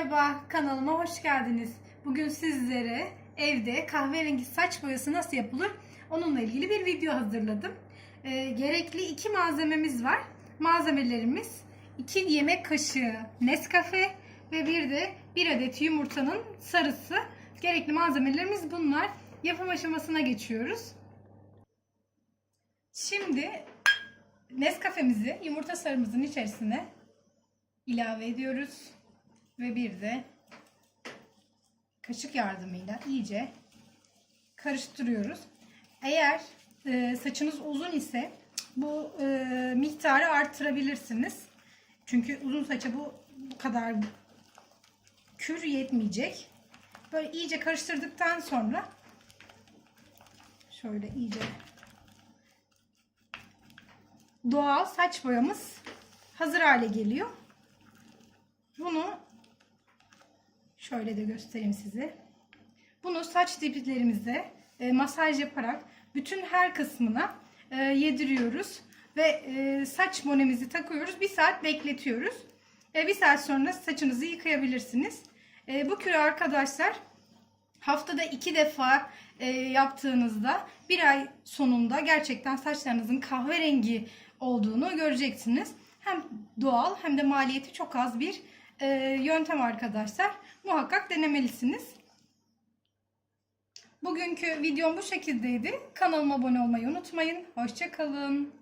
Merhaba, kanalıma hoş geldiniz. Bugün sizlere evde kahverengi saç boyası nasıl yapılır onunla ilgili bir video hazırladım. Gerekli iki malzememiz var. Malzemelerimiz 2 yemek kaşığı Nescafe ve bir adet yumurtanın sarısı. Gerekli malzemelerimiz bunlar. Yapım aşamasına geçiyoruz. Şimdi Nescafe'mizi yumurta sarımızın içerisine ilave ediyoruz. Ve bir de kaşık yardımıyla iyice karıştırıyoruz. Eğer saçınız uzun ise bu miktarı artırabilirsiniz. Çünkü uzun saça bu kadar kür yetmeyecek. Böyle iyice karıştırdıktan sonra şöyle iyice doğal saç boyamız hazır hale geliyor. Bunu şöyle de göstereyim size. Bunu saç diplerimize masaj yaparak bütün her kısmına yediriyoruz. Ve saç bonemizi takıyoruz. 1 saat bekletiyoruz. 1 saat sonra saçınızı yıkayabilirsiniz. Bu kürü arkadaşlar haftada 2 defa yaptığınızda 1 ay sonunda gerçekten saçlarınızın kahverengi olduğunu göreceksiniz. Hem doğal hem de maliyeti çok az bir yöntem arkadaşlar. Muhakkak denemelisiniz. Bugünkü videom bu şekildeydi. Kanalıma abone olmayı unutmayın. Hoşça kalın.